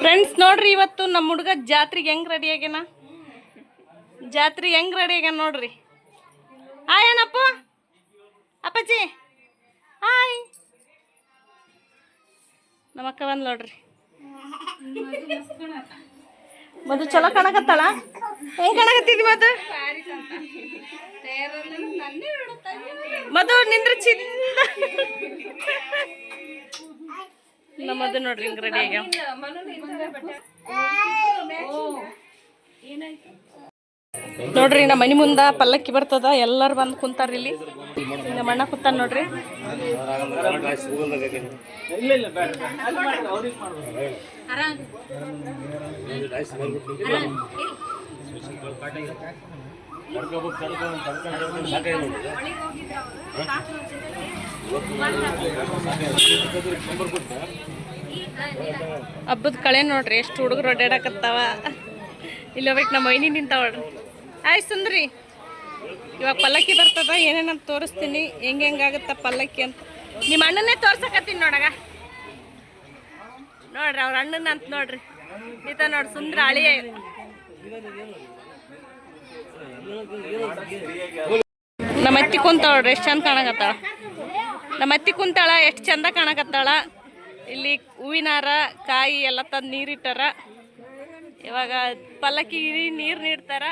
Friends ನೋಡ್ರಿ, ಇವತ್ತು ನಮ್ಮ ಹುಡುಗ ಜಾತ್ರೆಗೆ ಹೆಂಗ್ ರೆಡಿ ಆಗ್ಯಾನ. ನೋಡ್ರಿ. ಹಾಯ್ ಏನಪ್ಪ ಅಪ್ಪಾಜಿ, ಹಾಯ್. ನಮ್ಮ ಅಕ್ಕ ಬಂದ್ ನೋಡ್ರಿ. ಮದು ಚಲೋ ಕಾಣಕತ್ತಾಳ. ಹೆಂಗ್ ಕಾಣಕತ್ತಿದ್ದಿ ಮದು? ಮದು ನಿಂದ್ರ ಚಿಂದ. ನಮ್ಮದು ನೋಡ್ರಿ ಹಿಂಗ್ ರೆಡಿ ಆಗ್ಯಾವ. ನೋಡ್ರಿ ನಮ್ಮ ಮನಿ ಮುಂದ ಪಲ್ಲಕ್ಕಿ ಬರ್ತದ, ಎಲ್ಲಾರು ಬಂದು ಕುಂತಾರ. ಇಲ್ಲಿ ನಮ್ಮ ಅಣ್ಣ ಕುಂತಾನ ನೋಡ್ರಿ. ಹಬ್ಬದ ಕಳೆ ನೋಡ್ರಿ, ಎಷ್ಟು ಹುಡುಗರು ಒಡ್ಡಾಡಕತ್ತಾವ. ಇಲ್ಲಿ ಹೋಗ್ಬೇಕು ನಮ್ಮ ವೈನಿ ನಿಂತಾವಳ್ರಿ. ಆಯ್ತು ಸುಂದ್ರಿ, ಇವಾಗ ಪಲ್ಲಕ್ಕಿ ಬರ್ತದ, ಏನೇನಂತ ತೋರಿಸ್ತೀನಿ, ಹೆಂಗಾಗತ್ತ ಪಲ್ಲಕ್ಕಿ ಅಂತ. ನಿಮ್ಮ ಅಣ್ಣನೇ ತೋರ್ಸಕತ್ತೀನಿ ನೋಡಗ. ನೋಡ್ರಿ ಅವ್ರ ಅಣ್ಣನ ಅಂತ ನೋಡ್ರಿ. ಈತ ನೋಡ್ರಿ ಸುಂದ್ರ ಅಳಿಯ. ನಮ್ಮ ಅತ್ತಿ ಕುಂತಾಳ್ರಿ, ಎಷ್ಟು ಚಂದ ಕಾಣಕತ್ತಾಳ. ನಮ್ಮ ಅತ್ತಿ ಕುಂತಾಳ, ಎಷ್ಟು ಚಂದ ಕಾಣಕತ್ತಾಳ. ಇಲ್ಲಿ ಹೂವಿನಾರ ಕಾಯಿ ಎಲ್ಲ ತಂದು ನೀರಿಟ್ಟಾರ. ಇವಾಗ ಪಲ್ಲಕ್ಕಿ ನೀರು ನೀಡ್ತಾರ.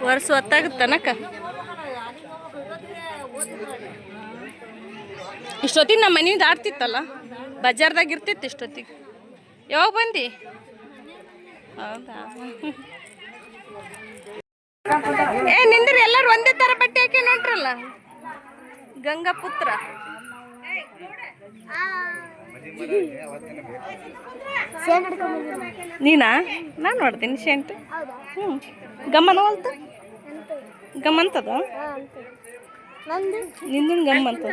ವರ್ಷ ಹೊತ್ತಾಗುತ್ತನಕ್ಕ. ಇಷ್ಟೊತ್ತಿಗೆ ನಮ್ಮ ಮನೆ ದಾಟ್ತಿತ್ತಲ್ಲ, ಬಜಾರ್ದಾಗ ಇರ್ತಿತ್ತು ಇಷ್ಟೊತ್ತಿಗೆ. ಯಾವಾಗ ಬಂದಿ? ಹೌದಾ? ನಿಂದ್ರಿ, ಎಲ್ಲರೂ ಒಂದೇ ತರ ಬಟ್ಟೆ ಹಾಕಿ ನೋಡ್ರಲ್ಲ. ಗಂಗಾಪುತ್ರ ನೀನಾ? ನಾನು ನೋಡ್ತೀನಿ ಶೆಂಟ್. ಗಮ್ಮನ ಹೊಲ್ತ ಗಮ್ಮಂತದ ನಿಂದಿನ ಗಮ್ಮಂತ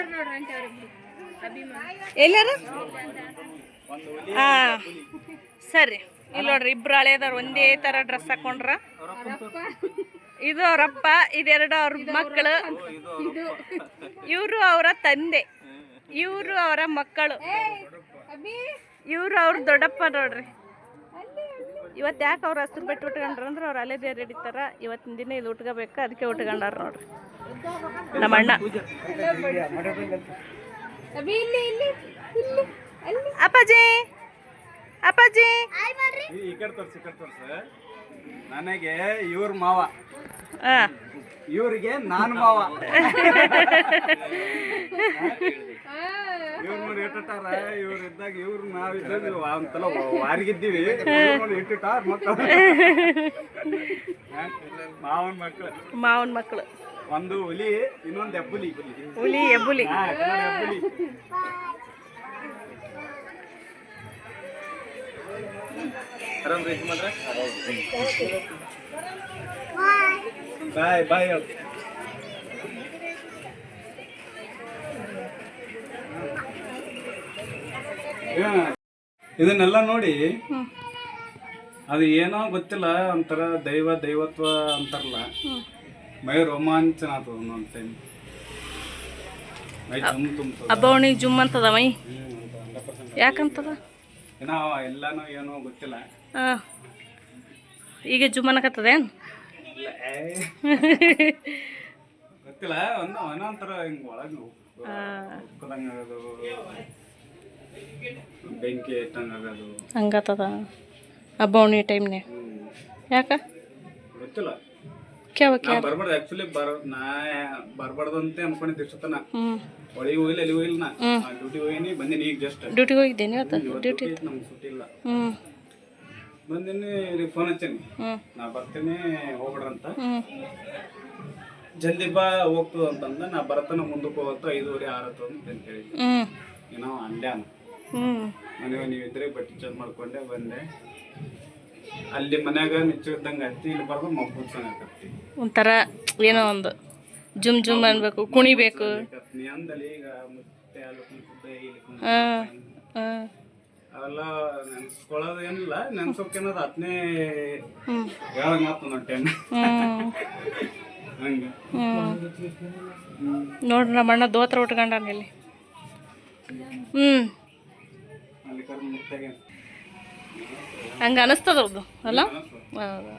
ಎಲ್ಲಾರ. ಸರಿ, ಇಲ್ಲಿ ನೋಡ್ರಿ, ಇಬ್ರು ಹಳೇದವ್ರು ಒಂದೇ ತರ ಡ್ರೆಸ್ ಹಾಕೊಂಡ್ರ. ಇದು ಅವರಪ್ಪ, ಇದೆರಡು ಅವ್ರ ಮಕ್ಕಳು, ಇವರು ಅವರ ತಂದೆ, ಇವರು ಅವರ ಮಕ್ಕಳು, ಇವರು ಅವ್ರ ದೊಡ್ಡಪ್ಪ. ನೋಡ್ರಿ, ಇವತ್ತು ಯಾಕೆ ಅವ್ರು ಹಸಿರು ಬಟ್ಟೆ ಉಟ್ಕೊಂಡ್ರ ಅಂದ್ರೆ ಅವ್ರು ಅಲ್ಲೇ ಬೇರೆ ಹಿಡಿತಾರ. ಇವತ್ತಿನ ದಿನ ಇದು ಉಟ್ಕೋಬೇಕು, ಅದಕ್ಕೆ ಉಟ್ಕೊಂಡಾರ ನೋಡ್ರಿ ನಮ್ಮ ಅಣ್ಣ. ಅಪ್ಪಾಜಿ, ಅಪ್ಪಾಜಿ ನನಗೆ ಇವ್ರ ಮಾವ, ಇವ್ರಿಗೆ ನಾನು ಮಾವ. ಇವ್ರ ನೋಡಿ ಇಟ್ಟಾರ, ಇವ್ರ ಇದ್ದಾಗ ಇವ್ರು ನಾವಿದ್ದಾಗ ಒಂದ್ಸಲ ವಾರಿಗಿದ್ದೀವಿ. ಇಟ್ಟಿಟ್ಟಾರ ಮಕ್ಕಳು, ಮಾವನ್ ಮಕ್ಕಳು. ಒಂದು ಹುಲಿ, ಇನ್ನೊಂದು ಹೆಬ್ಬುಲಿ. ಹುಲಿ ಹೆಬ್ಬುಲಿ. ಬಾಯ್ ಬಾಯ್. ಇದನ್ನೆಲ್ಲ ನೋಡಿ ಅದು ಏನೋ ಗೊತ್ತಿಲ್ಲ, ಒಂಥರ ದೈವತ್ವ ಅಂತಾರಲ್ಲ, ಮೈ ರೋಮಾಂಚನ ಆಗ್ತದ ಒಂದೊಂದು ಟೈಮ್. ಮೈ ಅಬ್ಬವಣಿ ಜುಮ್ ಅಂತದ ಮೈ. ಯಾಕಂತದ ಏನೋ ಎಲ್ಲಾನು ಏನೋ ಗೊತ್ತಿಲ್ಲ. ಈಗ ಜುಮ್ ಅನ್ನಕತ್ತದೇನು ಗೊತ್ತಿಲ್ಲ. ಒಂದೊಂಥರ ಹಿಂಗೆ ಒಳಗೆ ಆಗೋದು, ಬೆಂಕಿ ಇಟ್ಟಂಗಾಗೋದು ಹಂಗತ್ತದ ಹಬ್ಬವಣಿ ಟೈಮ್ನೇ. ಯಾಕ ಗೊತ್ತಿಲ್ಲ. ಬರ್ಬಾರ್ದು ಆಕ್ಚುಲಿ, ನಾ ಬರ್ಬಾರ್ದಂತೆ ಅನ್ಕೊಂಡಿದ್ದೆ ಇಷ್ಟತನ. ಒಳಗೆ ಹೋಗಿಲ್ಲ, ಎಲ್ಲಿ ಹೋಗಿಲ್ಲ. ನಾ ಡ್ಯೂಟಿ ಹೋಗಿನಿ, ಬಂದಿನಿ ಈಗ ಜಸ್ಟ್. ಡ್ಯೂಟಿಗೆ ಹೋಗಿದ್ದೇನೆ ಇವತ್ತು. ಡ್ಯೂಟಿ ನಮ್ಗೆ ಸುಟ್ಟಿ ಇಲ್ಲ. ಬಂದಿನಿ, ಫೋನ್ ಹಚ್ಚೀನಿ, ನಾ ಬರ್ತೀನಿ ಹೋಗ್ಬಿಡ್ರಂತ. ಜಲ್ದಿ ಬಾ ಹೋಗ್ತದ ಅಂತಂದ. ನಾ ಬರತನ ಮುಂದಕ್ಕೆ ಹೋಗತ್ತ 5:30, 6 ಅಂತ ಹೇಳಿದ್ವಿ. ಏನೋ ಅಂಡ್ಯಾನ ಮನೆ ನೀವಿದ್ರೆ ಬಟ್ಟೆ ಚೇಂಜ್ ಮಾಡ್ಕೊಂಡೆ ಬಂದೆ. ಅಲ್ಲಿ ಮನ್ಯಾಗ ನಿಚ್ಚಿದ್ದಂಗೆ ಹತ್ತಿ, ಇಲ್ಲಿ ಬರ್ದು ಮಬ್ಬುಡ್ಸಂಗತ್ತಿ. ಒಂಥರ ಏನೋ ಒಂದು ಜುಮ್ ಜುಮ್ ಅನ್ಬೇಕು, ಕುಣಿಬೇಕು. ನೀ ಅಂದಲ್ಲಿ ಈಗ ಮತ್ತೆ ಅವೆಲ್ಲ ನೆನ್ಸ್ಕೊಳ್ಳೋದೇನಿಲ್ಲ, ನೆನ್ಸೋಕೇನದ ಹತ್ತನೇ ಹ್ಞೂ ಹೇಳಂಗ ಆತು ನೋಡಿ ಟೈಮ್ ಹಂಗೆ. ನೋಡ್ರಿ ನಮ್ಮ ಅಣ್ಣ ದೋತ್ರ ಉಟ್ಕೊಂಡಾನ ಇಲ್ಲಿ. ಅಲ್ಲಿ ಕರ್ದು ಮುಟ್ಟಾಗೆ ಹಂಗೆ ಅನಿಸ್ತದ ಅವ್ರದ್ದು ಅಲ್ಲ. ಹೌದಾ,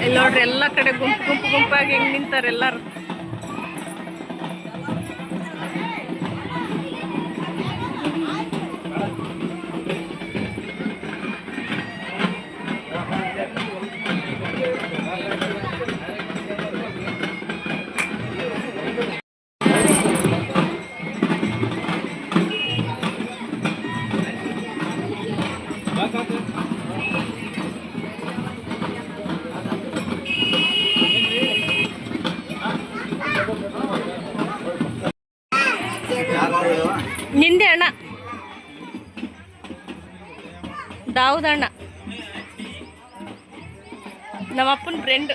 ಇಲ್ಲಿ ನೋಡ್ರಿ ಎಲ್ಲ ಕಡೆ ಗುಂಪಾಗಿ ಹೆಂಗೆ ನಿಂತಾರೆ ಎಲ್ಲರೂ. ನಿಂದೆ ಅಣ್ಣ, ದಾವುದ ಅಣ್ಣ, ನಮ್ಮಪ್ಪನ ಫ್ರೆಂಡ್.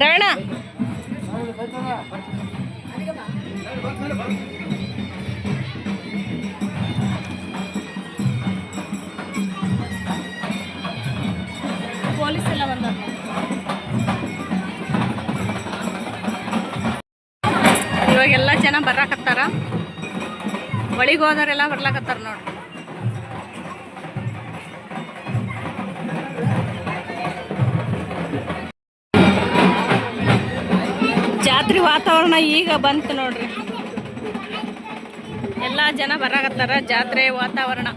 ರವಣ ಪೊಲೀಸ್ ಎಲ್ಲ ಬಂದ. ಇವಾಗೆಲ್ಲ ಜನ ಬರಾಕತ್ತಾರ, ಒಳಗೆ ಹೋದವರೆಲ್ಲ ಬರ್ಲಾಕತ್ತಾರ ನೋಡ್ರಿ. ಜಾತ್ರೆ ವಾತಾವರಣ ಈಗ ಬಂತು ನೋಡ್ರಿ, ಎಲ್ಲ ಜನ ಬರಾಕತ್ತಾರ. ಜಾತ್ರೆ ವಾತಾವರಣ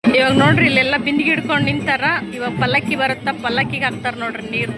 ಇವಾಗ ನೋಡ್ರಿ, ಇಲ್ಲೆಲ್ಲ ಬಿಂದಿಗೆ ಹಿಡ್ಕೊಂಡು ನಿಂತಾರ. ಇವಾಗ ಪಲ್ಲಕ್ಕಿ ಬರುತ್ತಾ, ಪಲ್ಲಕ್ಕಿಗೆ ಹಾಕ್ತಾರ ನೋಡ್ರಿ ನೀರು.